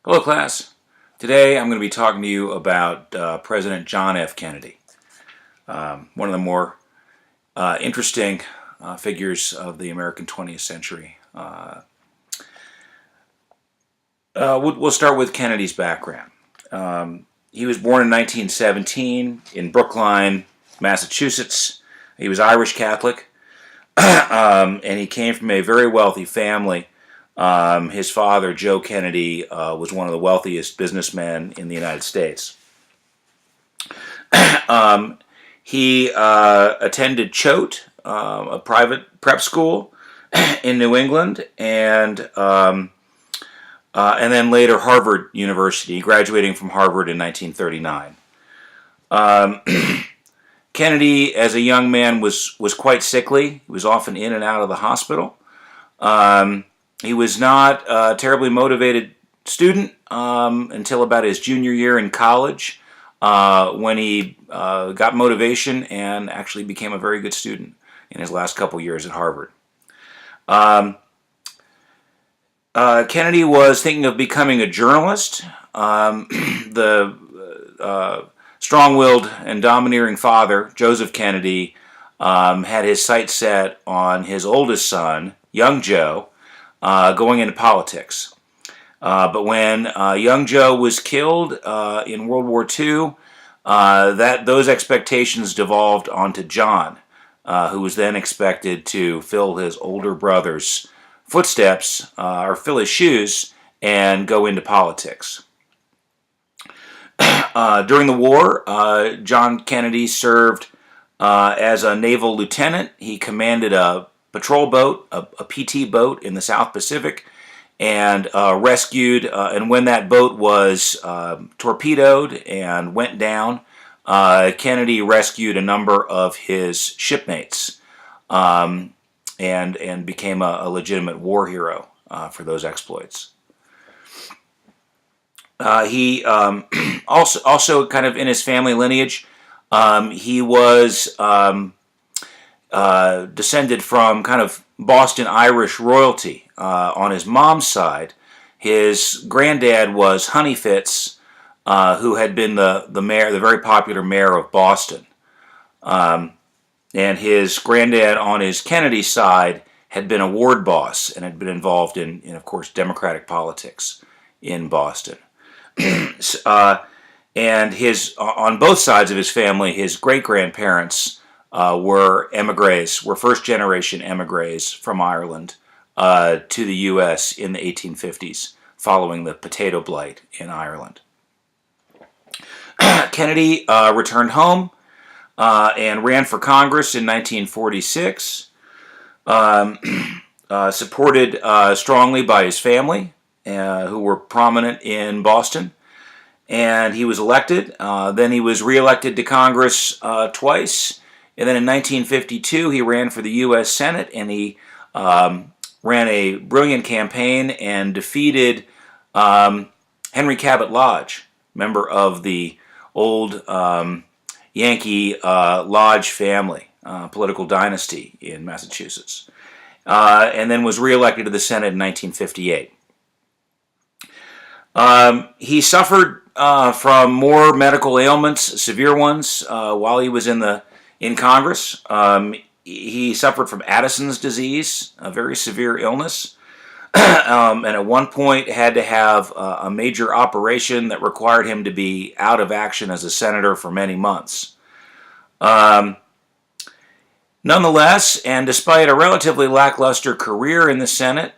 Hello, class. Today I'm going to be talking to you about President John F. Kennedy, one of the more interesting figures of the American 20th century. We'll start with Kennedy's background. He was born in 1917 in Brookline, Massachusetts. He was Irish Catholic, and he came from a very wealthy family. His father, Joe Kennedy, was one of the wealthiest businessmen in the United States. He attended Choate, a private prep school in New England, and then later Harvard University, graduating from Harvard in 1939. Kennedy, as a young man, was quite sickly. He was often in and out of the hospital. He was not a terribly motivated student until about his junior year in college, when he got motivation and actually became a very good student in his last couple years at Harvard. Kennedy was thinking of becoming a journalist. The strong-willed and domineering father, Joseph Kennedy, had his sights set on his oldest son, young Joe, going into politics. But when young Joe was killed in World War II, those expectations devolved onto John, who was then expected to fill his older brother's footsteps, or fill his shoes, and go into politics. During the war, John Kennedy served as a naval lieutenant. He commanded a patrol boat, a PT boat in the South Pacific, and rescued, and when that boat was torpedoed and went down, Kennedy rescued a number of his shipmates, and became a legitimate war hero for those exploits. He also kind of in his family lineage, he was descended from kind of Boston Irish royalty. On his mom's side, his granddad was Honey Fitz, who had been the mayor, the very popular mayor of Boston. And his granddad on his Kennedy side had been a ward boss and had been involved in of course, Democratic politics in Boston. And on both sides of his family, his great-grandparents were first-generation emigres from Ireland to the U.S. in the 1850s, following the potato blight in Ireland. Kennedy returned home and ran for Congress in 1946, supported strongly by his family, who were prominent in Boston. And he was elected. Then he was reelected to Congress twice. And then in 1952, he ran for the U.S. Senate, and he ran a brilliant campaign and defeated Henry Cabot Lodge, member of the old Yankee Lodge family, political dynasty in Massachusetts, and then was reelected to the Senate in 1958. He suffered from more medical ailments, severe ones, while he was in Congress. He suffered from Addison's disease, a very severe illness, and at one point had to have a major operation that required him to be out of action as a senator for many months. Nonetheless, and despite a relatively lackluster career in the Senate,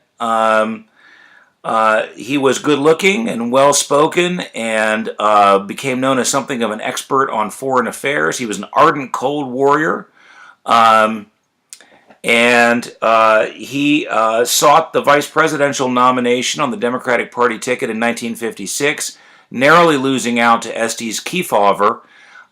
he was good-looking and well-spoken, and became known as something of an expert on foreign affairs. He was an ardent Cold Warrior, and he sought the vice presidential nomination on the Democratic Party ticket in 1956, narrowly losing out to Estes Kefauver,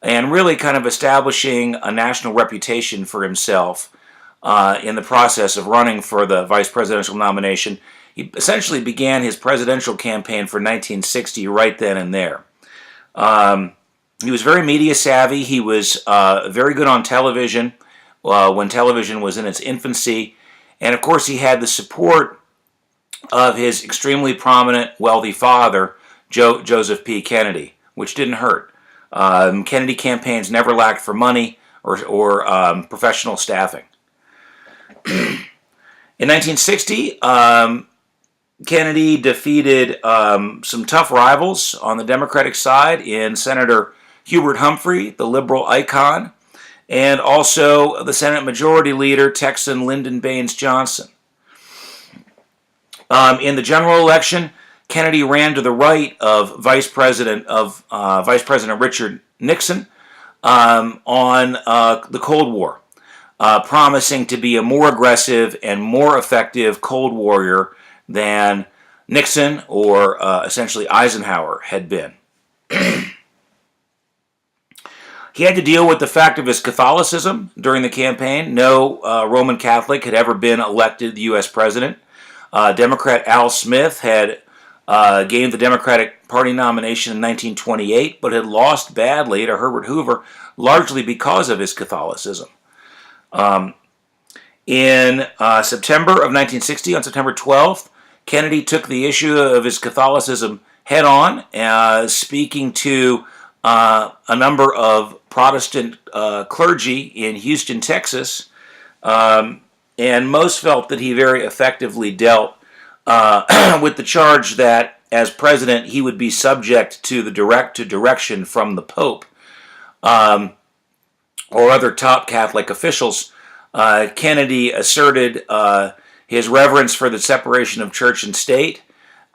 and really kind of establishing a national reputation for himself in the process of running for the vice presidential nomination. He essentially began his presidential campaign for 1960 right then and there. He was very media savvy. He was very good on television when television was in its infancy. And of course, he had the support of his extremely prominent, wealthy father, Joseph P. Kennedy, which didn't hurt. Kennedy campaigns never lacked for money or professional staffing. In 1960, Kennedy defeated some tough rivals on the Democratic side in Senator Hubert Humphrey, the liberal icon, and also the Senate Majority Leader, Texan Lyndon Baines Johnson. In the general election, Kennedy ran to the right of Vice President Richard Nixon on the Cold War, promising to be a more aggressive and more effective Cold Warrior than Nixon or essentially Eisenhower had been. He had to deal with the fact of his Catholicism during the campaign. No Roman Catholic had ever been elected the U.S. president. Democrat Al Smith had gained the Democratic Party nomination in 1928, but had lost badly to Herbert Hoover, largely because of his Catholicism. In September of 1960, on September 12th, Kennedy took the issue of his Catholicism head on, speaking to a number of Protestant clergy in Houston, Texas, and most felt that he very effectively dealt with the charge that as president he would be subject to the direction from the Pope or other top Catholic officials. Kennedy asserted his reverence for the separation of church and state,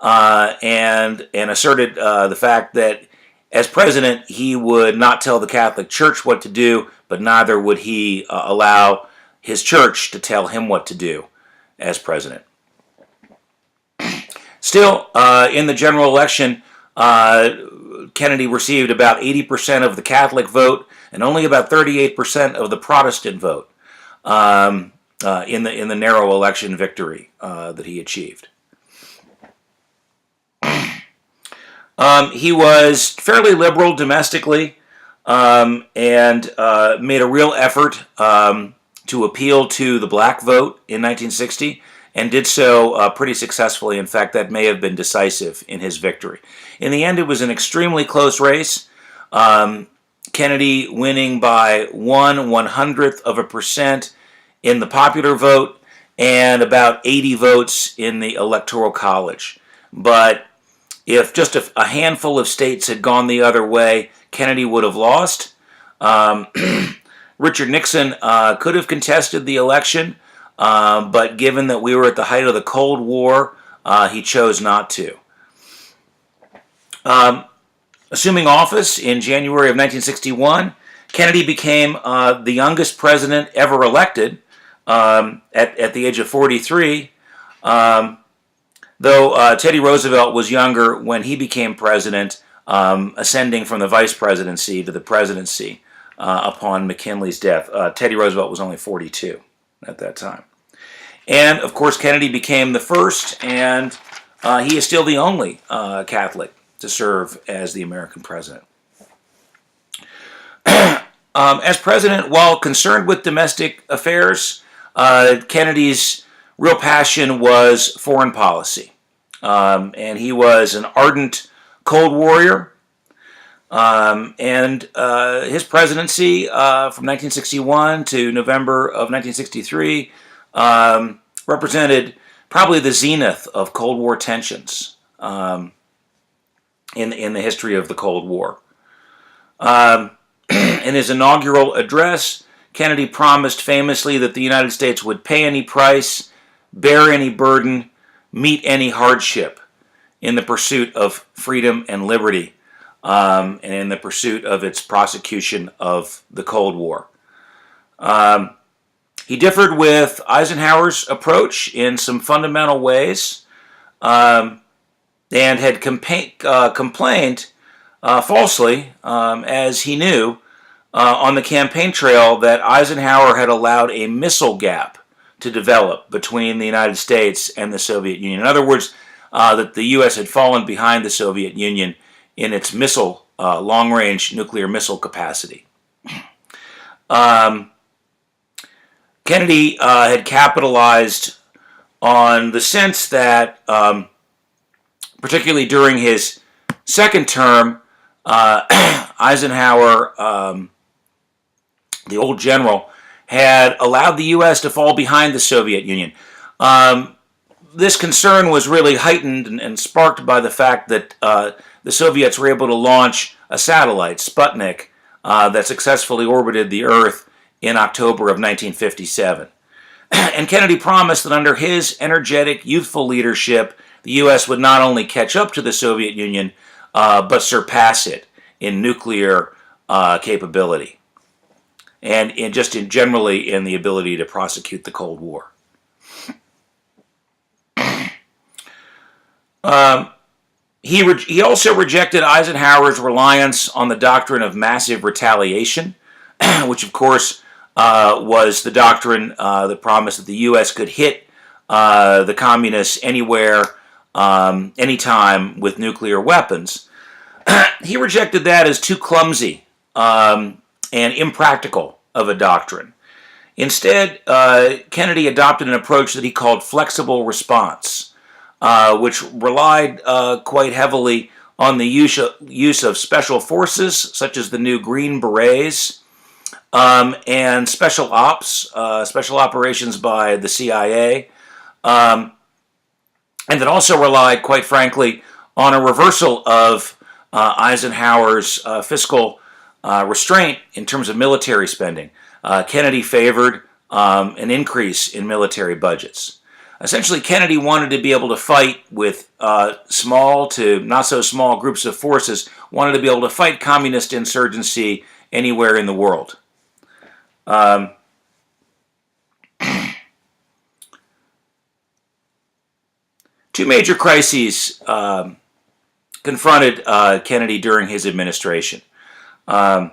and asserted the fact that as president he would not tell the Catholic Church what to do, but neither would he allow his church to tell him what to do as president. Still, in the general election, Kennedy received about 80% of the Catholic vote and only about 38% of the Protestant vote in the narrow election victory that he achieved. He was fairly liberal domestically and made a real effort to appeal to the black vote in 1960, and did so pretty successfully. In fact, that may have been decisive in his victory. In the end, it was an extremely close race. Kennedy winning by 1/100% in the popular vote and about 80 votes in the Electoral College. But if just a handful of states had gone the other way, Kennedy would have lost. Richard Nixon could have contested the election, but given that we were at the height of the Cold War, he chose not to. Assuming office in January of 1961, Kennedy became the youngest president ever elected at the age of 43, though Teddy Roosevelt was younger when he became president, ascending from the vice presidency to the presidency upon McKinley's death. Teddy Roosevelt was only 42 at that time. And, of course, Kennedy became the first, and he is still the only Catholic to serve as the American president. As president, while concerned with domestic affairs, Kennedy's real passion was foreign policy. And he was an ardent Cold Warrior. And his presidency from 1961 to November of 1963 represented probably the zenith of Cold War tensions in the history of the Cold War. In his inaugural address, Kennedy promised famously that the United States would pay any price, bear any burden, meet any hardship in the pursuit of freedom and liberty, and in the pursuit of its prosecution of the Cold War. He differed with Eisenhower's approach in some fundamental ways, and had complained falsely, as he knew, on the campaign trail that Eisenhower had allowed a missile gap to develop between the United States and the Soviet Union. In other words, that the U.S. had fallen behind the Soviet Union in its missile, long-range nuclear missile capacity. Kennedy had capitalized on the sense that, particularly during his second term, Eisenhower, the old general, had allowed the U.S. to fall behind the Soviet Union. This concern was really heightened and sparked by the fact that the Soviets were able to launch a satellite, Sputnik, that successfully orbited the Earth in October of 1957. And Kennedy promised that under his energetic, youthful leadership, the U.S. would not only catch up to the Soviet Union, but surpass it in nuclear capability, and generally in the ability to prosecute the Cold War. He also rejected Eisenhower's reliance on the doctrine of massive retaliation, which of course was the doctrine that promised that the U.S. could hit the communists anywhere, anytime with nuclear weapons. He rejected that as too clumsy and impractical of a doctrine. Instead, Kennedy adopted an approach that he called flexible response, which relied quite heavily on the use of special forces, such as the new Green Berets, and special operations by the CIA, and that also relied, quite frankly, on a reversal of Eisenhower's fiscal restraint in terms of military spending. Kennedy favored an increase in military budgets. Essentially, Kennedy wanted to be able to fight with small to not so small groups of forces, wanted to be able to fight communist insurgency anywhere in the world. Two major crises confronted Kennedy during his administration. Those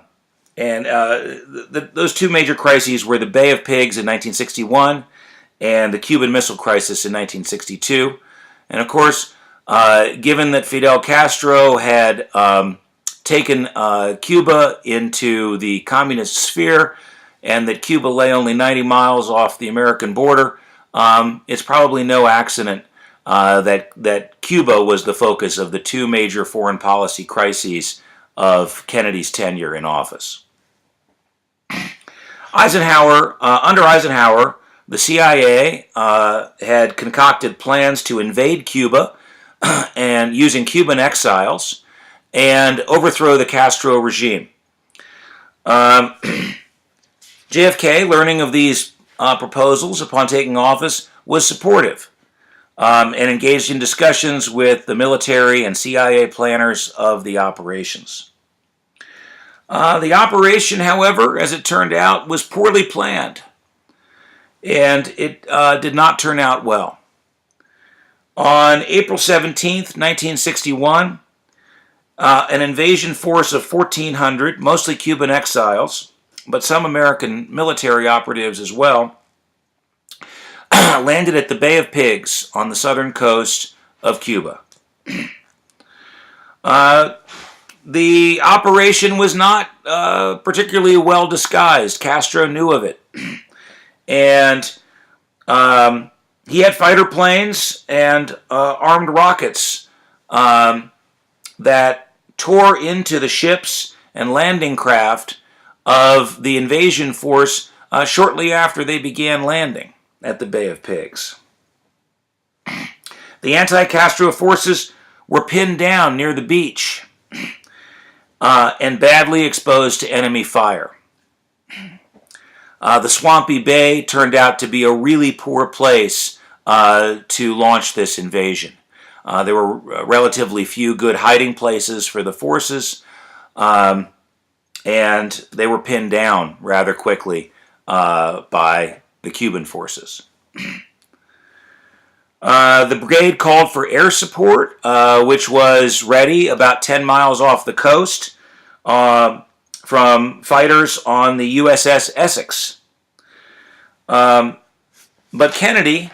two major crises were the Bay of Pigs in 1961 and the Cuban Missile Crisis in 1962. And of course, given that Fidel Castro had taken Cuba into the communist sphere and that Cuba lay only 90 miles off the American border, it's probably no accident that Cuba was the focus of the two major foreign policy crises of Kennedy's tenure in office. Under Eisenhower, the CIA had concocted plans to invade Cuba and using Cuban exiles and overthrow the Castro regime. JFK, learning of these proposals upon taking office, was supportive and engaged in discussions with the military and CIA planners of the operations. The operation, however, as it turned out, was poorly planned, and it did not turn out well. On April 17th, 1961, an invasion force of 1,400, mostly Cuban exiles, but some American military operatives as well, landed at the Bay of Pigs on the southern coast of Cuba. The operation was not particularly well disguised. Castro knew of it. And he had fighter planes and armed rockets that tore into the ships and landing craft of the invasion force shortly after they began landing at the Bay of Pigs. The anti-Castro forces were pinned down near the beach and badly exposed to enemy fire. The swampy bay turned out to be a really poor place to launch this invasion. There were relatively few good hiding places for the forces, and they were pinned down rather quickly by the Cuban forces. The brigade called for air support, which was ready about 10 miles off the coast from fighters on the USS Essex. But Kennedy,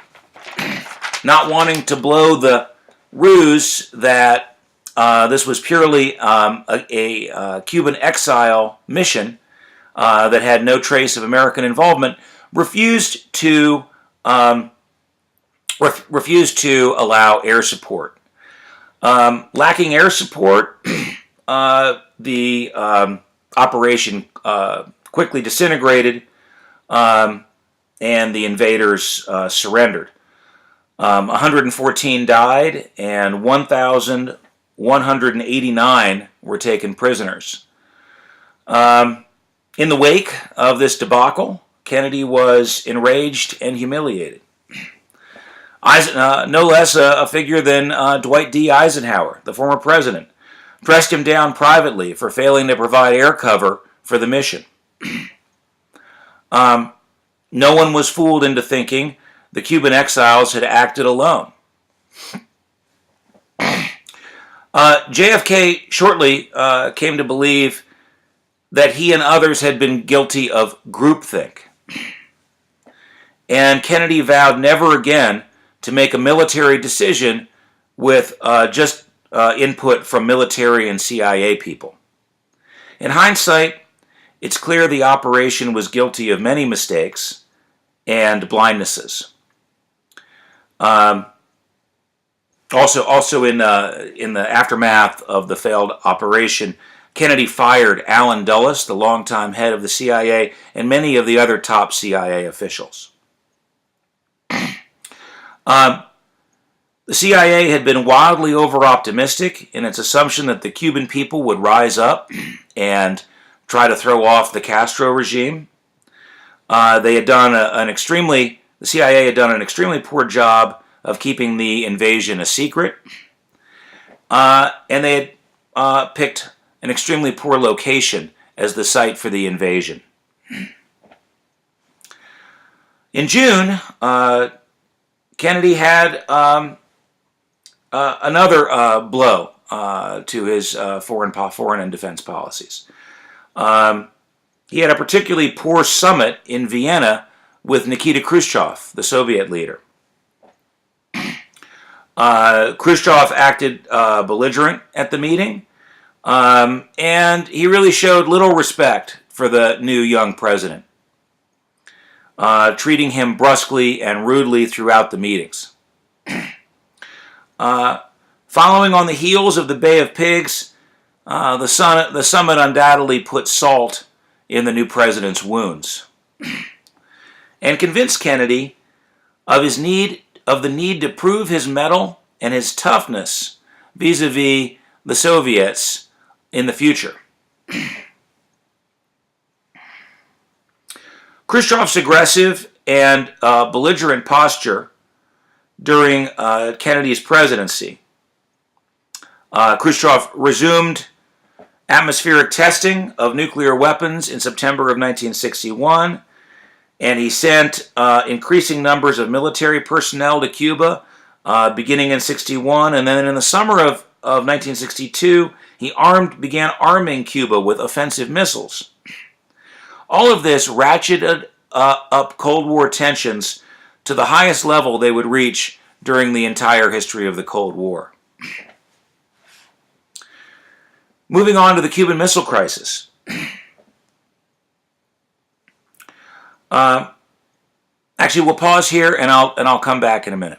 not wanting to blow the ruse that this was purely a Cuban exile mission that had no trace of American involvement, refused to allow air support. Lacking air support, the operation quickly disintegrated, and the invaders surrendered. 114 died, and 1,189 were taken prisoners. In the wake of this debacle, Kennedy was enraged and humiliated. No less a figure than Dwight D. Eisenhower, the former president, pressed him down privately for failing to provide air cover for the mission. No one was fooled into thinking the Cuban exiles had acted alone. JFK shortly came to believe that he and others had been guilty of groupthink. And Kennedy vowed never again to make a military decision with just input from military and CIA people. In hindsight, it's clear the operation was guilty of many mistakes and blindnesses. Also in the aftermath of the failed operation, Kennedy fired Allen Dulles, the longtime head of the CIA, and many of the other top CIA officials. The CIA had been wildly over-optimistic in its assumption that the Cuban people would rise up and try to throw off the Castro regime. The CIA had done an extremely poor job of keeping the invasion a secret, and they had picked an extremely poor location as the site for the invasion. In June, Kennedy had another blow to his foreign and defense policies. He had a particularly poor summit in Vienna with Nikita Khrushchev, the Soviet leader. Khrushchev acted belligerent at the meeting, and he really showed little respect for the new young president, treating him brusquely and rudely throughout the meetings. Following on the heels of the Bay of Pigs, the summit undoubtedly put salt in the new president's wounds and convinced Kennedy of the need to prove his mettle and his toughness vis-a-vis the Soviets in the future. Khrushchev's aggressive and belligerent posture during Kennedy's presidency. Khrushchev resumed atmospheric testing of nuclear weapons in September of 1961, and he sent increasing numbers of military personnel to Cuba beginning in 61, and then in the summer of 1962, he began arming Cuba with offensive missiles. All of this ratcheted up Cold War tensions to the highest level they would reach during the entire history of the Cold War. Moving on to the Cuban Missile Crisis. Actually, we'll pause here, and I'll come back in a minute.